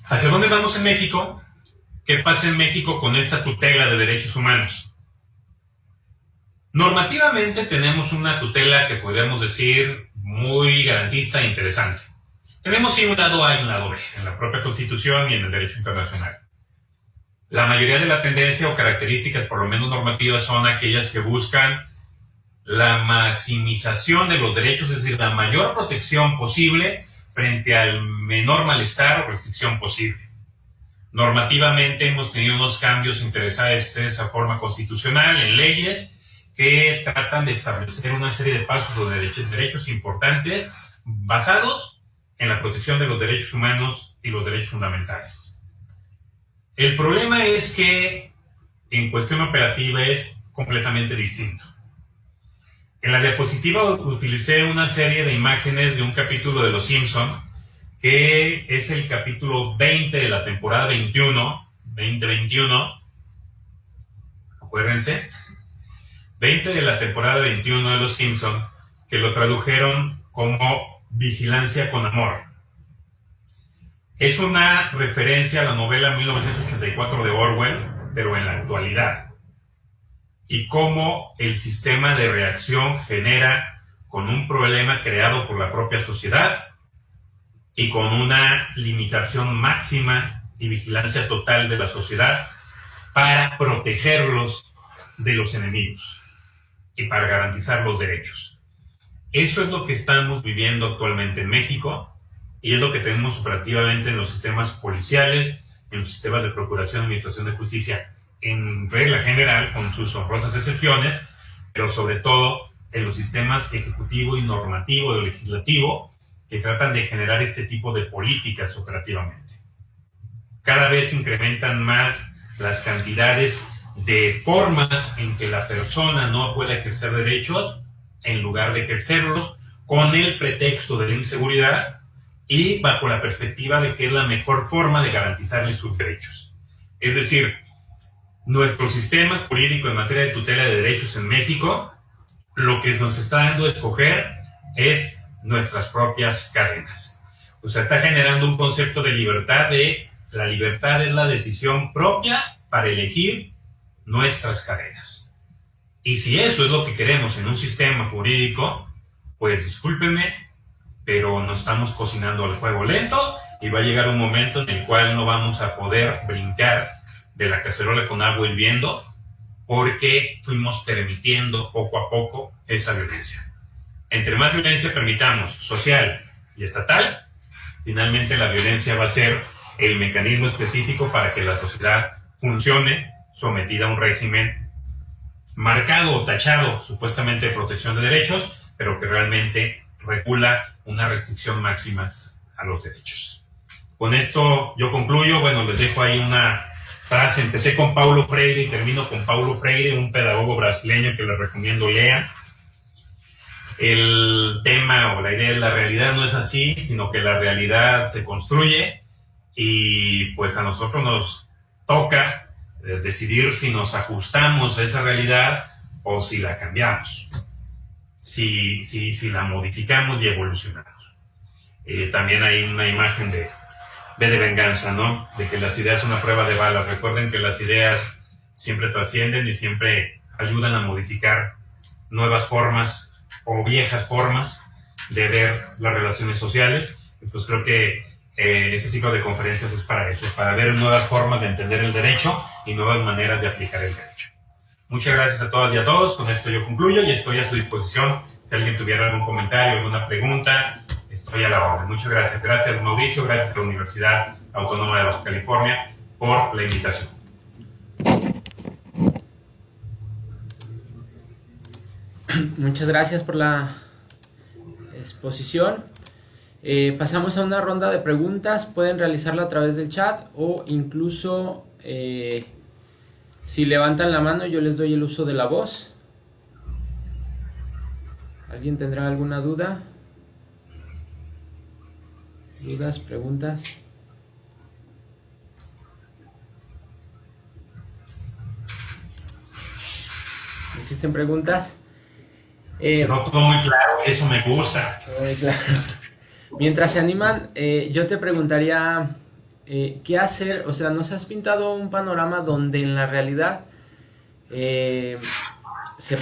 ¿Hacia dónde vamos en México? ¿Qué pasa en México con esta tutela de derechos humanos? Normativamente tenemos una tutela que podríamos decir muy garantista e interesante. Tenemos sí un lado A y un lado B, en la propia Constitución y en el derecho internacional. La mayoría de la tendencia o características, por lo menos normativas, son aquellas que buscan la maximización de los derechos, es decir, la mayor protección posible frente al menor malestar o restricción posible. Normativamente hemos tenido unos cambios interesantes de esa forma constitucional en leyes que tratan de establecer una serie de pasos o derechos importantes basados en la protección de los derechos humanos y los derechos fundamentales. El problema es que en cuestión operativa es completamente distinto. En la diapositiva utilicé una serie de imágenes de un capítulo de Los Simpson, que es el capítulo 20 de la temporada 2021, acuérdense, 20 de la temporada 21 de Los Simpson, que lo tradujeron como Vigilancia con Amor. Es una referencia a la novela 1984 de Orwell, pero en la actualidad. Y cómo el sistema de reacción genera con un problema creado por la propia sociedad y con una limitación máxima y vigilancia total de la sociedad para protegerlos de los enemigos y para garantizar los derechos. Eso es lo que estamos viviendo actualmente en México y es lo que tenemos operativamente en los sistemas policiales, en los sistemas de procuración y administración de justicia, en regla general, con sus honrosas excepciones, pero sobre todo en los sistemas ejecutivo y normativo o legislativo que tratan de generar este tipo de políticas operativamente. Cada vez incrementan más las cantidades de formas en que la persona no puede ejercer derechos en lugar de ejercerlos con el pretexto de la inseguridad y bajo la perspectiva de que es la mejor forma de garantizarles sus derechos. Es decir, nuestro sistema jurídico en materia de tutela de derechos en México lo que nos está dando a escoger es nuestras propias cadenas. O sea, está generando un concepto de libertad, de la libertad es la decisión propia para elegir nuestras cadenas. Y si eso es lo que queremos en un sistema jurídico, pues discúlpenme, pero nos estamos cocinando al fuego lento y va a llegar un momento en el cual no vamos a poder brincar de la cacerola con agua hirviendo porque fuimos permitiendo poco a poco esa violencia. Entre más violencia permitamos, social y estatal, finalmente la violencia va a ser el mecanismo específico para que la sociedad funcione sometida a un régimen marcado o tachado supuestamente de protección de derechos, pero que realmente regula una restricción máxima a los derechos. Con esto yo concluyo. Bueno, les dejo ahí una frase. Empecé con Paulo Freire y termino con Paulo Freire, un pedagogo brasileño que les recomiendo lean. El tema o la idea de la realidad no es así, sino que la realidad se construye y pues a nosotros nos toca decidir si nos ajustamos a esa realidad o si la cambiamos, si la modificamos y evolucionamos. También hay una imagen de V de venganza, ¿no? De que las ideas son una prueba de balas. Recuerden que las ideas siempre trascienden y siempre ayudan a modificar nuevas formas o viejas formas de ver las relaciones sociales. Entonces creo que ese ciclo de conferencias es para eso, para ver nuevas formas de entender el derecho y nuevas maneras de aplicar el derecho. Muchas gracias a todas y a todos. Con esto yo concluyo y estoy a su disposición. Si alguien tuviera algún comentario, alguna pregunta, estoy a la orden. Muchas gracias. Gracias, Mauricio. Gracias a la Universidad Autónoma de Baja California por la invitación. Muchas gracias por la exposición. Pasamos a una ronda de preguntas. Pueden realizarla a través del chat o incluso si levantan la mano yo les doy el uso de la voz. ¿Alguien tendrá alguna duda? ¿Dudas? ¿Preguntas? ¿Existen preguntas? No, todo muy claro, eso me gusta. Claro. Mientras se animan, yo te preguntaría, ¿qué hacer? O sea, nos has pintado un panorama donde en la realidad se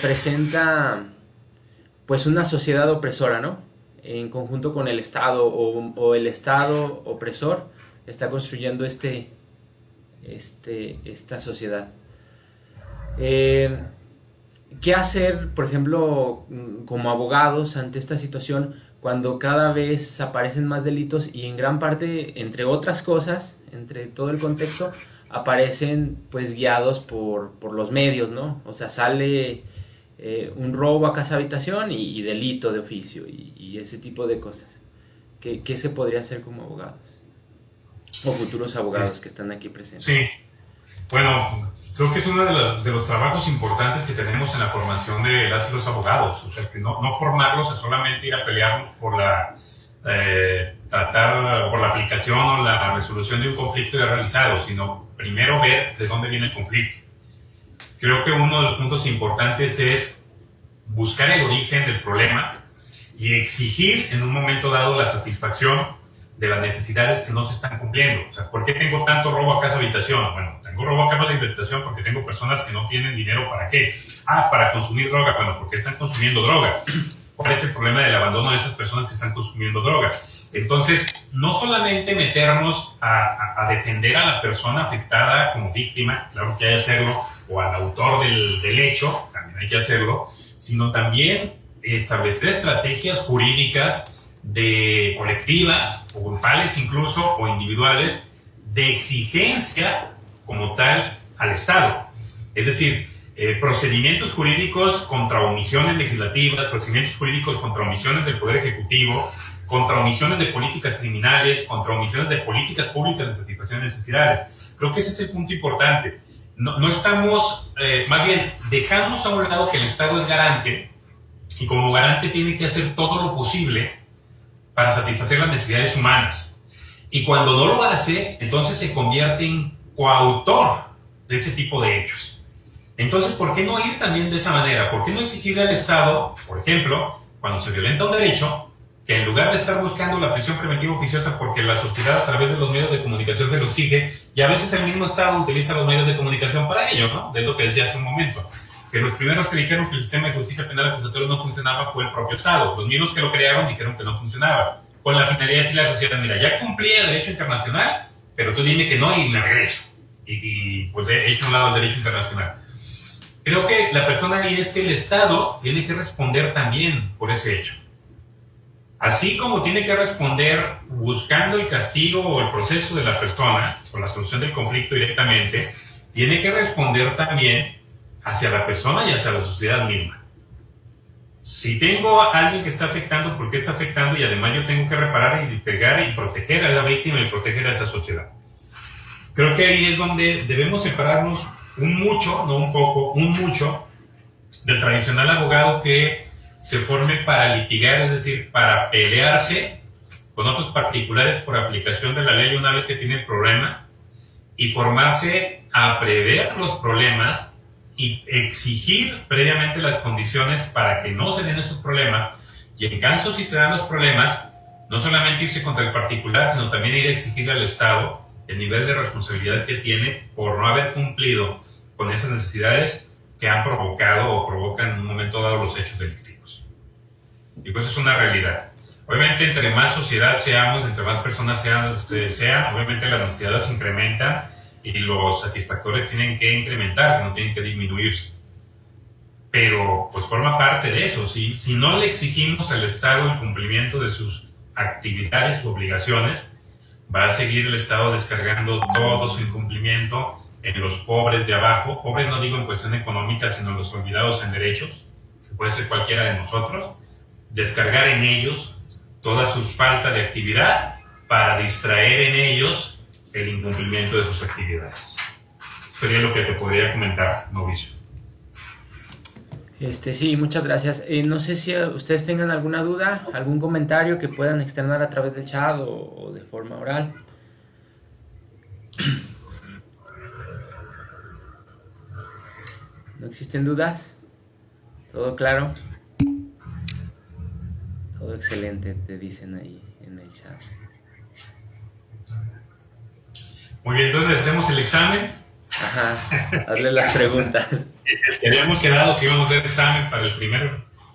presenta pues una sociedad opresora, ¿no? En conjunto con el Estado o el Estado opresor está construyendo esta sociedad. ¿Qué hacer, por ejemplo, como abogados ante esta situación cuando cada vez aparecen más delitos y en gran parte, entre otras cosas, entre todo el contexto, aparecen pues guiados por los medios, ¿no? O sea, sale un robo a casa habitación y delito de oficio y ese tipo de cosas. ¿Qué se podría hacer como abogados? O futuros abogados que están aquí presentes. Sí, bueno, creo que es uno de los trabajos importantes que tenemos en la formación de las y los abogados. O sea, que no formarlos es solamente ir a pelearnos por tratar por la aplicación o la resolución de un conflicto ya realizado, sino primero ver de dónde viene el conflicto. Creo que uno de los puntos importantes es buscar el origen del problema y exigir en un momento dado la satisfacción de las necesidades que no se están cumpliendo. O sea, ¿por qué tengo tanto robo a casa habitación? Bueno, tengo robo a casa habitación porque tengo personas que no tienen dinero. ¿Para qué? Para consumir droga. Bueno, porque están consumiendo droga. cuál es el problema del abandono de esas personas que están consumiendo drogas. Entonces, no solamente meternos a defender a la persona afectada como víctima, claro que hay que hacerlo, o al autor del hecho, también hay que hacerlo, sino también establecer estrategias jurídicas de colectivas, o grupales incluso, o individuales, de exigencia como tal al Estado. Es decir, procedimientos jurídicos contra omisiones legislativas, procedimientos jurídicos contra omisiones del Poder Ejecutivo, contra omisiones de políticas criminales, contra omisiones de políticas públicas de satisfacción de necesidades. Creo que ese es el punto importante. No estamos, más bien, dejamos a un lado que el Estado es garante, y como garante tiene que hacer todo lo posible para satisfacer las necesidades humanas. Y cuando no lo hace, entonces se convierte en coautor de ese tipo de hechos. Entonces, ¿por qué no ir también de esa manera? ¿Por qué no exigirle al Estado, por ejemplo, cuando se violenta un derecho, que en lugar de estar buscando la prisión preventiva oficiosa porque la sociedad a través de los medios de comunicación se lo exige, y a veces el mismo Estado utiliza los medios de comunicación para ello, ¿no? Es lo que decía hace un momento, que los primeros que dijeron que el sistema de justicia penal acusatoria no funcionaba fue el propio Estado. Los mismos que lo crearon dijeron que no funcionaba, con la finalidad de decirle a la sociedad, mira, ya cumplí el derecho internacional, pero tú dime que no y me regreso. Y pues he hecho un lado al derecho internacional. Creo que la persona ahí es que el Estado tiene que responder también por ese hecho. Así como tiene que responder buscando el castigo o el proceso de la persona, o la solución del conflicto directamente, tiene que responder también hacia la persona y hacia la sociedad misma. Si tengo a alguien que está afectando, ¿por qué está afectando? Y además yo tengo que reparar y integrar y proteger a la víctima y proteger a esa sociedad. Creo que ahí es donde debemos separarnos un mucho, no un poco, un mucho, del tradicional abogado que se forme para litigar, es decir, para pelearse con otros particulares por aplicación de la ley una vez que tiene el problema, y formarse a prever los problemas y exigir previamente las condiciones para que no se den esos problemas, y en caso si se dan los problemas, no solamente irse contra el particular, sino también ir a exigir al Estado el nivel de responsabilidad que tiene por no haber cumplido con esas necesidades que han provocado o provocan en un momento dado los hechos delictivos. Y pues es una realidad. Obviamente, entre más sociedad seamos, entre más personas sean, obviamente las necesidades se incrementan y los satisfactores tienen que incrementarse, no tienen que disminuirse. Pero pues forma parte de eso. Si no le exigimos al Estado el cumplimiento de sus actividades u obligaciones, va a seguir el Estado descargando todo su incumplimiento en los pobres de abajo. Pobres no digo en cuestión económica, sino los olvidados en derechos, que puede ser cualquiera de nosotros. Descargar en ellos toda su falta de actividad para distraer en ellos el incumplimiento de sus actividades. Sería lo que te podría comentar, Mauricio. Sí, muchas gracias. No sé si ustedes tengan alguna duda, algún comentario que puedan externar a través del chat o de forma oral. ¿No existen dudas? ¿Todo claro? Todo excelente, te dicen ahí en el chat. Muy bien, entonces hacemos el examen. Ajá, hazle las preguntas. Habíamos quedado que íbamos a hacer examen para el primer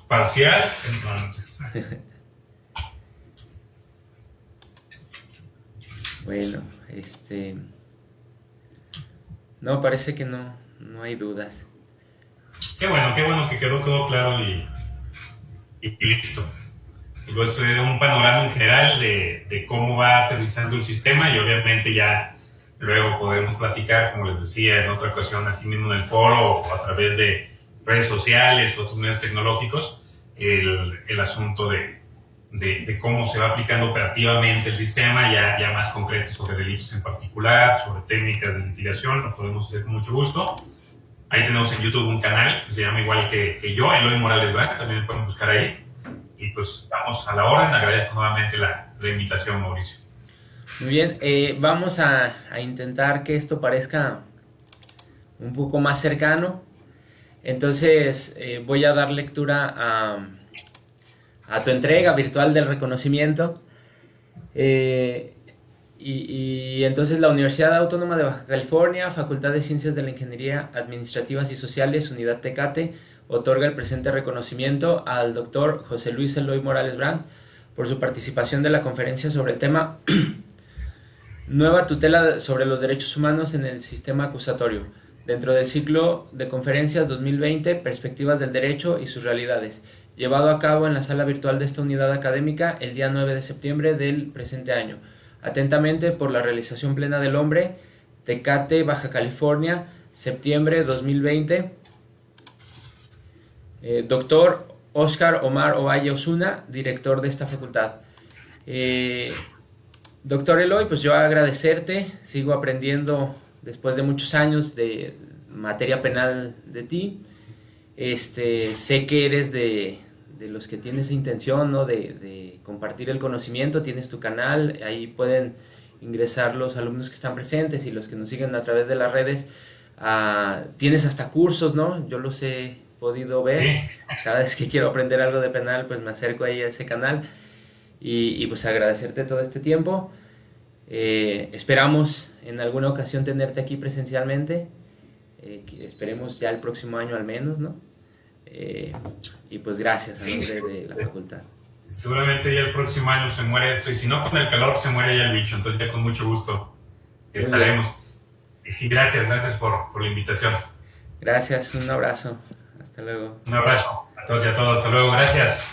parcial. Bueno, no, parece que no hay dudas. Qué bueno que quedó claro y listo. Y pues era un panorama en general de cómo va aterrizando el sistema, y obviamente ya luego podemos platicar, como les decía en otra ocasión aquí mismo en el foro o a través de redes sociales o otros medios tecnológicos, el asunto de cómo se va aplicando operativamente el sistema, ya más concreto sobre delitos en particular, sobre técnicas de litigación. Lo podemos hacer con mucho gusto. Ahí tenemos en YouTube un canal que se llama igual que yo, Eloy Morales Black, también pueden buscar ahí. Y pues vamos a la orden. Agradezco nuevamente la invitación, Mauricio. Muy bien, vamos a intentar que esto parezca un poco más cercano. Entonces voy a dar lectura a tu entrega virtual del reconocimiento. Y entonces la Universidad Autónoma de Baja California, Facultad de Ciencias de la Ingeniería Administrativas y Sociales, Unidad Tecate, otorga el presente reconocimiento al doctor José Luis Eloy Morales Brand por su participación de la conferencia sobre el tema Nueva tutela sobre los derechos humanos en el sistema acusatorio, dentro del ciclo de conferencias 2020 Perspectivas del Derecho y sus realidades, llevado a cabo en la sala virtual de esta unidad académica el día 9 de septiembre del presente año. Atentamente por la realización plena del hombre, Tecate, Baja California, septiembre 2020. Doctor Óscar Omar Ovalle Osuna, director de esta facultad. Doctor Eloy, pues yo agradecerte, sigo aprendiendo después de muchos años de materia penal de ti. Sé que eres de los que tienes esa intención, ¿no? de compartir el conocimiento, tienes tu canal, ahí pueden ingresar los alumnos que están presentes y los que nos siguen a través de las redes. Tienes hasta cursos, ¿no? Yo los he podido ver. Cada vez que quiero aprender algo de penal, pues me acerco ahí a ese canal y pues agradecerte todo este tiempo. Esperamos en alguna ocasión tenerte aquí presencialmente. Esperemos ya el próximo año al menos, ¿no? Y pues gracias a nombre de la facultad. Seguramente ya el próximo año se muere esto, y si no con el calor se muere ya el bicho, entonces ya con mucho gusto estaremos. Y gracias por la invitación. Gracias, un abrazo. Hasta luego. Un abrazo a todos y a todos. Hasta luego. Gracias.